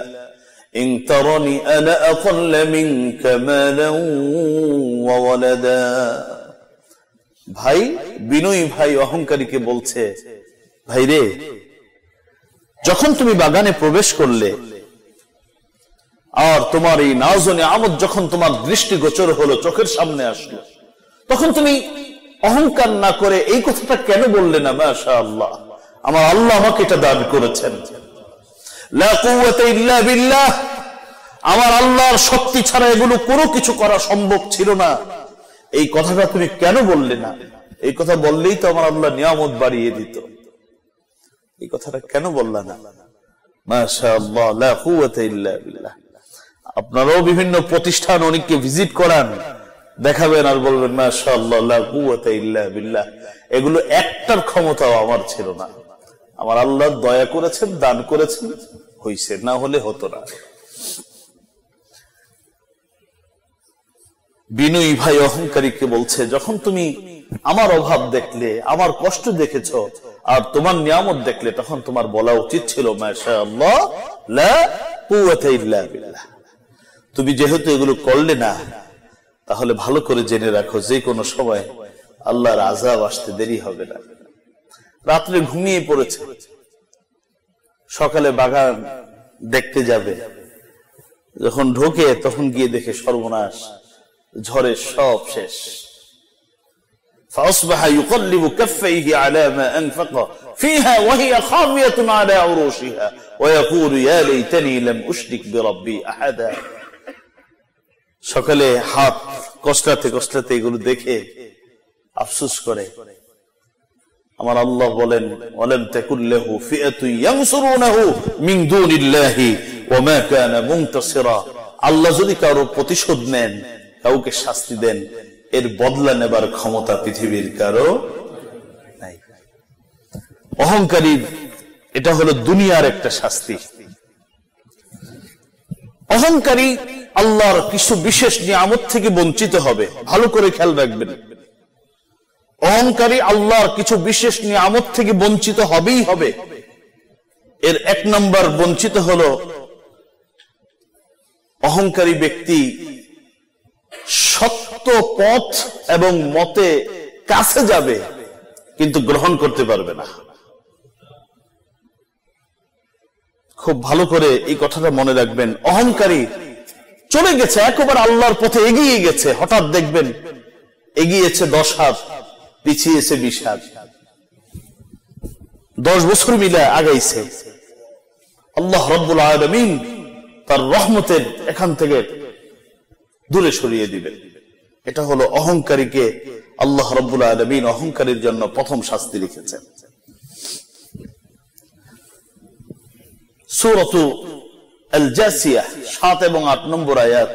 ইন তারানি আনা আকাল্লা মিনকা মালান ওয়া ওয়ালাদা। ভাই বিনয়ী ভাই অহংকারীকে বলছে, ভাই রে, যখন তুমি বাগানে প্রবেশ করলে আর তোমার এই নাজ ও নিয়ামত যখন তোমার দৃষ্টিগোচর হলো, চোখের সামনে আসলো, তখন তুমি অহংকার না করে এই কথাটা কেন বললে না, মাশাআল্লাহ, আমার আল্লাহ আমাকে এটা দান করেছেন, লা কুওয়াতা ইল্লা বিল্লাহ, আমার আল্লাহর শক্তি ছাড়া এগুলো কোনো কিছু করা সম্ভব ছিল না, এই কথাটা তুমি কেন বললে না? এই কথা বললেই তো আমার আল্লাহ নিয়ামত বাড়িয়ে দিত, এই কথাটা কেন বললা না? মাশাআল্লাহ, লা কুওয়াতা ইল্লা বিল্লাহ। আপনারাও বিভিন্ন প্রতিষ্ঠান অনেককে ভিজিট করান, দেখাবেন আর বলবেন মাশাআল্লাহ, লা কুওয়াতা ইল্লা বিল্লাহ। এগুলো একটার ক্ষমতাও আমার ছিল না, আমার আল্লাহ দয়া করেছেন, দান করেছেন, হইছে, না হলে হতো না। বিনয়ী ভাই অহংকারীকে বলছে, যখন তুমি আমার অভাব দেখলে, আমার কষ্ট দেখেছো আর তোমার নিয়ামত দেখলে, তখন তোমার বলা উচিত ছিল মাশাআল্লাহ, লা কুওয়াতা ইল্লা বিল্লাহ। তুমি যেহেতু এগুলো করলে না, তাহলে ভালো করে জেনে রাখো, যে কোনো সময় আল্লাহর আযাব আসতে দেরি হবে না। রাত্রে ঘুমিয়ে পড়েছে, সকালে বাগান দেখতে যাবে, যখন ঢোকে তখন গিয়ে দেখে সর্বনাশ, ঝড়ে সব শেষ। فأصبح يقلب كفيه على ما أنفق فيها وهي خاوية على عروشها ويقول يا ليتني لم أشرك بربي أحدا। সকালে হাত কসলাতে কসলাতে এগুলো দেখে আফসোস করে। আমার আল্লাহ বলেন ওয়ালাম তাকুল লাহু ফিআতুন ইয়ানসুরুনাহু মিন দুনিল্লাহি ওয়া মা কানা মুনতাসিরা। আল্লাহ যদি কারো প্রতিশোধ নেন, কাউকে শাস্তি দেন, এর বদলা নেবার ক্ষমতা পৃথিবীর কারো নাই। অহংকারী এটা হলো দুনিয়ার একটা শাস্তি। অহংকারী আল্লাহর কিছু বিশেষ নিয়ামত থেকে বঞ্চিত হবে। ভালো করে খেয়াল রাখবেন, অহংকারী আল্লাহর কিছু বিশেষ নিয়ামত থেকে বঞ্চিত হবেই হবে। এর এক নম্বর বঞ্চিত হলো অহংকারী ব্যক্তি সত্য পথ এবং মতে কাছে যাবে কিন্তু গ্রহণ করতে পারবে না। খুব ভালো করে এই কথাটা মনে রাখবেন। অহংকারী চলে গেছে একেবারে আল্লাহর পথে এগিয়ে গেছে, হঠাৎ দেখবেন এগিয়েছে 10 হাত, পিছিয়েছে 20 হাত, 10 বছর মিলে আগাইছে। আল্লাহ রাব্বুল আলামিন তার রহমতের এখান থেকে দূরে সরিয়ে দিবেন। এটা হলো অহংকারীকে আল্লাহ রাব্বুল আলামিন অহংকারীর জন্য প্রথম শাস্তি লিখেছেন। সূরাতু আল জাসিয়াহ 7 এবং 8 নম্বর আয়াত।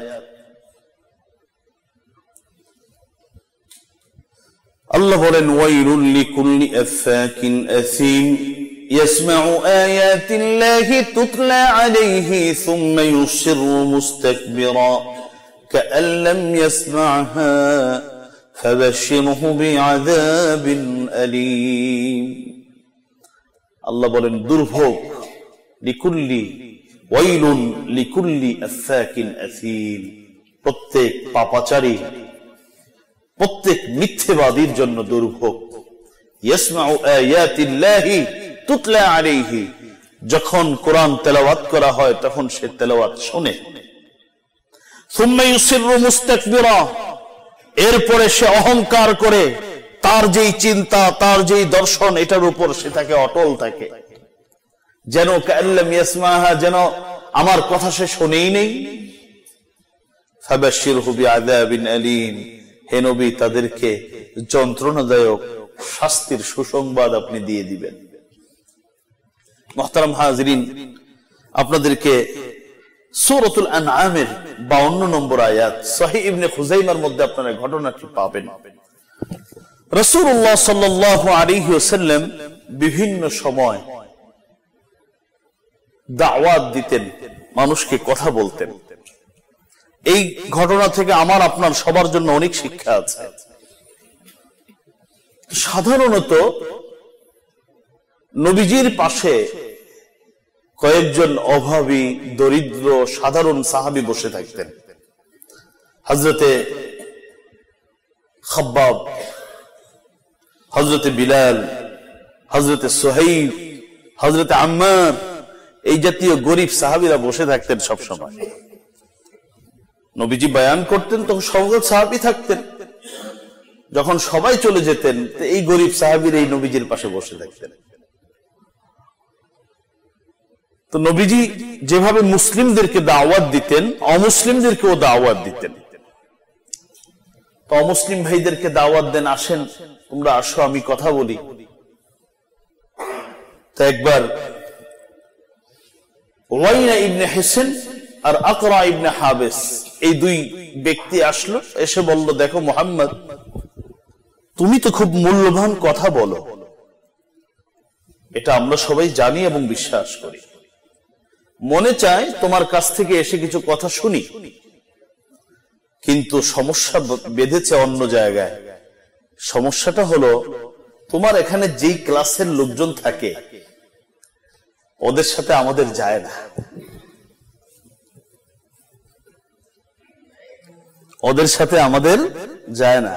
আল্লাহ বলেন ওয়াইলুল লিকুল্লি আফাকিন আসীম ইয়াসমাউ আয়াতিল্লাহি তুতলা আলাইহি সুম্মা ইউসিরু মুস্তাকবিরা কাআন লাম ইয়াসমা'হা ফাবাশশিরহু বিআযাবিন আলীম। আল্লাহ বলেন দুর্ভোগ লিকুল্লি ওয়াইলুন লিকুল্লি আফাকিন আসীম, প্রত্যেক পাপাচারী, প্রত্যেক মিথ্যেবাদীর জন্য দুর্ভোগ। ইয়াসমাউ আয়াতিল্লাহি তুতলা আলাইহি, যখন কোরআন তেলাওয়াত করা হয় তখন সে তেলাওয়াত শুনে। সুম্মা ইউসিরু মুস্তাকবিরা, এরপরে সে অহংকার করে, তার যেই চিন্তা, তার যেই দর্শন, এটার উপর সে থাকে অটল থাকে, যেন কাআন লাম ইয়াসমা'হা, যেন আমার কথা সে শুনেই নেই। ফাবাশশিরহু বিআযাবিন আলীম, হে নবী তাদেরকে যন্ত্রণাদায়ক শাস্তির সুসংবাদ আপনি দিয়ে দিবেন। মুহতারাম হাজিরিন, আপনাদেরকে সূরাতুল আনআমের 52 নম্বর আয়াত, সহিহ ইবনে খুযাইমার মধ্যে আপনারা ঘটনাটি পাবেন। রাসূলুল্লাহ সাল্লাল্লাহু আলাইহি ওয়াসাল্লাম বিভিন্ন সময় দাওয়াত দিতেন, মানুষকে কথা বলতেন। এই ঘটনা থেকে আমার আপনার সবার জন্য অনেক শিক্ষা আছে। সাধারণত নবীজির পাশে কয়েকজন অভাবী, দরিদ্র, সাধারণ সাহাবী বসে থাকতেন। হযরতে খাব্বাব, হযরতে বিলাল, হযরতে সুহাইব, হযরতে আম্মার, এই জাতীয় গরিব সাহাবীরা বসে থাকতেন সব সময়। নবীজি বয়ান করতেন তখন সবগুলো সাহাবী থাকতেন। যখন সবাই চলে যেতেন এই গরিব সাহাবীরা এই নবীজির পাশে বসে থাকতেন। তো নবীজি যেভাবে মুসলিমদেরকে দাওয়াত দিতেন, অমুসলিমদেরকেও দাওয়াত দিতেন। তো অমুসলিম ভাইদেরকে দাওয়াত দেন, আসেন তোমরা আসো, আমি কথা বলি। তো একবার ওয়াইনা ইবনে হিসন আর আকরা ইবনে হাবিস, এই দুই ব্যক্তি আসলো, এসে বলল, দেখো মুহাম্মদ, তুমি তো খুব মূল্যবান কথা বলো, এটা আমরা সবাই জানি এবং বিশ্বাস করি। মনে চায় তোমার কাছ থেকে এসে কিছু কথা শুনি, কিন্তু সমস্যা বেঁধেছে অন্য জায়গায়। সমস্যাটা হলো তোমার এখানে যেই ক্লাসের লোকজন থাকে ওদের সাথে আমাদের যায় না, ওদের সাথে আমাদের যায় না।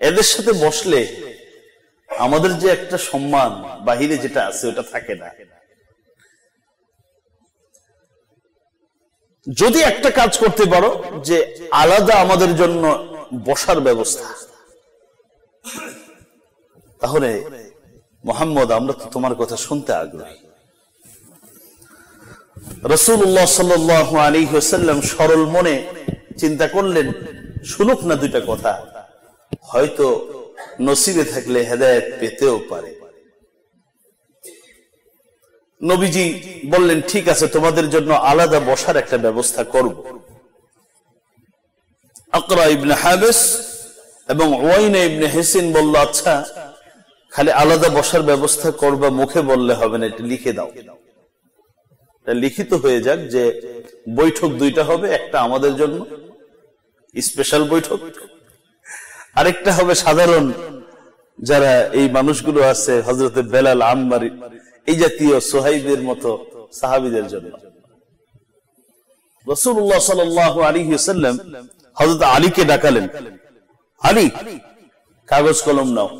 এদের সাথে বসলে আমাদের যে একটা সম্মান বাহিরে যেটা আছে ওটা থাকে না। যদি একটা কাজ করতে পারো যে আলাদা আমাদের জন্য বসার ব্যবস্থা, তাহলে মুহাম্মদ আমরা তো তোমার কথা শুনতে আগ্রহী। রাসূলুল্লাহ সাল্লাল্লাহু আলাইহি ওয়াসাল্লাম সরল মনে চিন্তা করলেন, শুনুক না দুইটা কথা, হয়তো নসিবে থাকলে হেদায়েত পেতেও পারে। নবীজি বললেন, ঠিক আছে, তোমাদের জন্য আলাদা বসার একটা ব্যবস্থা করব। আকরা ইবনে হাবিস এবং উয়াইনা ইবনে হিসন বলল, আচ্ছা, খালি আলাদা বসার ব্যবস্থা করবা, মুখে বললে হবে না, এটা লিখে দাও। লিখিত হয়ে যাক যে বৈঠক দুইটা হবে, একটা আমাদের জন্য স্পেশাল বৈঠক, আরেকটা হবে সাধারণ যারা এই মানুষগুলো আছে, হযরতে বেলাল, আম্মার, এই জাতীয় সুহাইবের মতো সাহাবীদের জন্য। রাসূলুল্লাহ সাল্লাল্লাহু আলাইহি ওয়াসাল্লাম হযরত আলীকে ডাকালেন, আলী, কাগজ কলম নাও।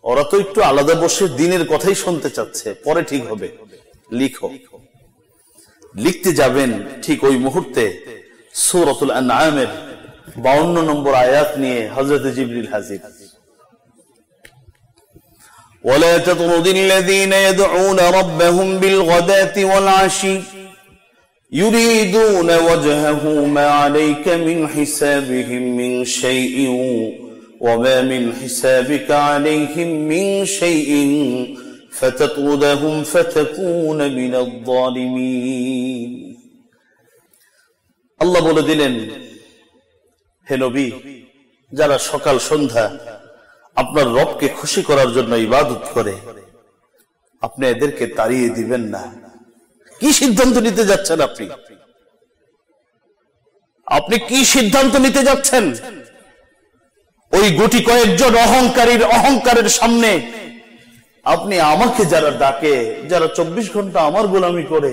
ওরা তো একটু আলাদা বসে দিনের কথাই শুনতে চাচ্ছে, পরে ঠিক হবে, লিখো। লিখতে যাবেন, ঠিক ওই মুহূর্তে সূরাতুল আনআমের 52 নম্বর আয়াত নিয়ে হযরত জিবরিল হাজির। ولا تطرد الذين يدعون ربهم بالغداة والعشي يريدون وجهه ما عليك من حسابهم من شيء وما من حسابك عليهم من شيء فتطردهم فتكون من الظالمين। আল্লাহ বলে দিলেন, হে নবী, যারা সকাল সন্ধ্যা আপনার রবকে খুশি করার জন্য ইবাদত করে, আপনি এদেরকে তাড়িয়ে দিবেন না। কি সিদ্ধান্ত নিতে যাচ্ছেন আপনি? আপনি কি সিদ্ধান্ত নিতে যাচ্ছেন? ওই গুটি কয়েকজন অহংকারীর অহংকারের সামনে আপনি আমাকে যারা ডাকে, যারা 24 ঘন্টা আমার গোলামি করে,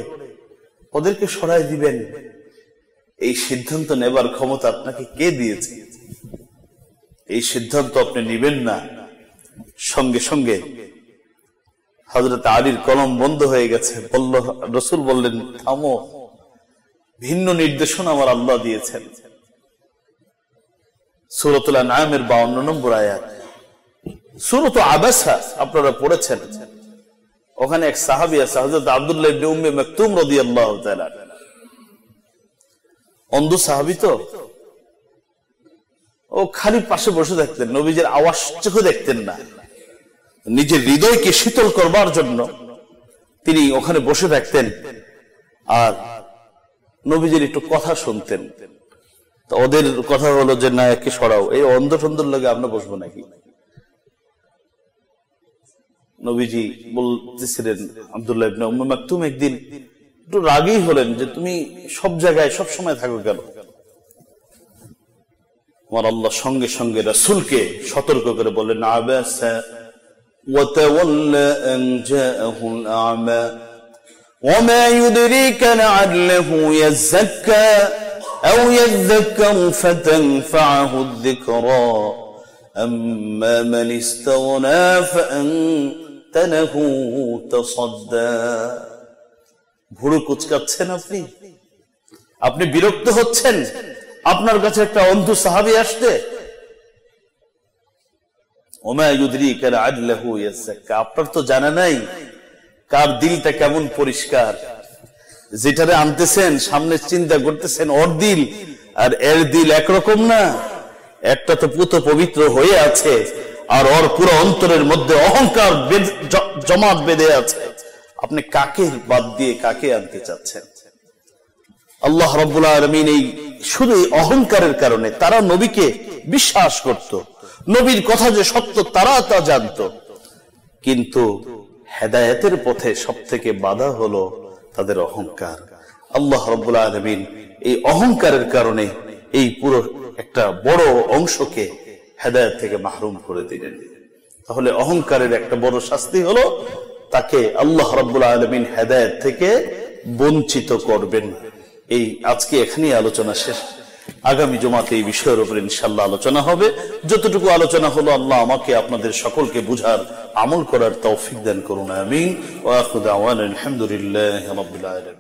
ওদেরকে সরাই দিবেন? এই সিদ্ধান্ত নেবার ক্ষমতা আপনাকে কে দিয়েছে? এই সিদ্ধান্ত আপনি নিবেন না। সঙ্গে সঙ্গে হযরত আলীর কলম বন্ধ হয়ে গেছে। বলল, রাসূল বললেন, থামো, ভিন্ন নির্দেশনা আমার আল্লাহ দিয়েছেন। সূরাতুল আনআমের 52 নম্বর আয়াত। সূরাত আবাসা আপনারা পড়েছেন, ওখানে এক সাহাবী আছে, হযরত আব্দুল্লাহ ইবনে উম্মে মাকতুম রাদিয়াল্লাহু তাআলা। অন্ধ সাহাবী তো, ও খালি পাশে বসে থাকতেন, নবীজির আওয়াজ চোখে দেখতেন না। নিজের হৃদয়কে শীতল করবার জন্য তিনি ওখানে বসে থাকতেন আর নবীজির একটু কথা শুনতেন। তো ওদের কথা হলো যে, না, একে সরাও, এই অন্ধ সুন্দর লাগে আমরা বসবো নাকি? নবীজি বলতেছিলেন, আব্দুল্লাহ ইবনে উম্মে মাকতুম একদিন একটু রাগী হলেন যে, তুমি সব জায়গায় সব সময় থাকো কেন? আমার আল্লাহ সঙ্গে সঙ্গে রাসূলকে সতর্ক করে বললেন, আবাসা ওয়া তাওয়াল্লা আন জাআহু আ'মা ওয়া মা ইউদরিকা লা'আল্লাহু ইয়াযাক্কা আও ইয়াযাক্কারু ফাতানফা'হু আয-যিকরা আম্মা মান ইস্তাগনা ফাআনতা লাহু তাসাদ্দা। ভুরু কুচকাচ্ছেন আপনি? আপনি বিরক্ত হচ্ছেন আপনার কাছে একটা অন্ধ সাহাবী আসতে? ওমা ইউদরিকা লা'আল্লাহু ইয়াযাক্কা। আপনার তো জানা নাই কার দিলটা কেমন পরিষ্কার। যেটারে আনতেছেন সামনে চিন্তা করতেছেন ওর দিল আর এর দিল একরকম না। একটা তো পুত পবিত্র হয়ে আছে আর ওর পুরো অন্তরের মধ্যে অহংকার জমাট বেঁধে আছে। আপনি কাকে বাদ দিয়ে কাকে আনতে চাচ্ছেন? আল্লাহ রাব্বুল আলামিন এই শুধু অহংকারের কারণে তারা নবীকে বিশ্বাস করত, নবীর কথা যে সত্য তারা তা জানত, কিন্তু হেদায়েতের পথে সবথেকে বাধা হলো তাদের অহংকার। আল্লাহ রাব্বুল আলামিন এই অহংকারের কারণে এই পুরো একটা বড় অংশকে হেদায়েত থেকে মাহরুম করে দিলেন। তাহলে অহংকারের একটা বড় শাস্তি হলো তাকে আল্লাহ রাব্বুল আলামিন হেদায়েত থেকে বঞ্চিত করবেন। এই আজকে এখানেই আলোচনা শেষ। আগামী জুমাতে এই বিষয়ের উপর ইনশাআল্লাহ আলোচনা হবে। যতটুকু আলোচনা হলো আল্লাহ আমাকে আপনাদের সকলকে বুঝার, আমল করার তৌফিক দান করুন। আমিন। ওয়া আখিরু দাওয়ানা আলহামদুলিল্লাহি রাব্বিল আলামিন।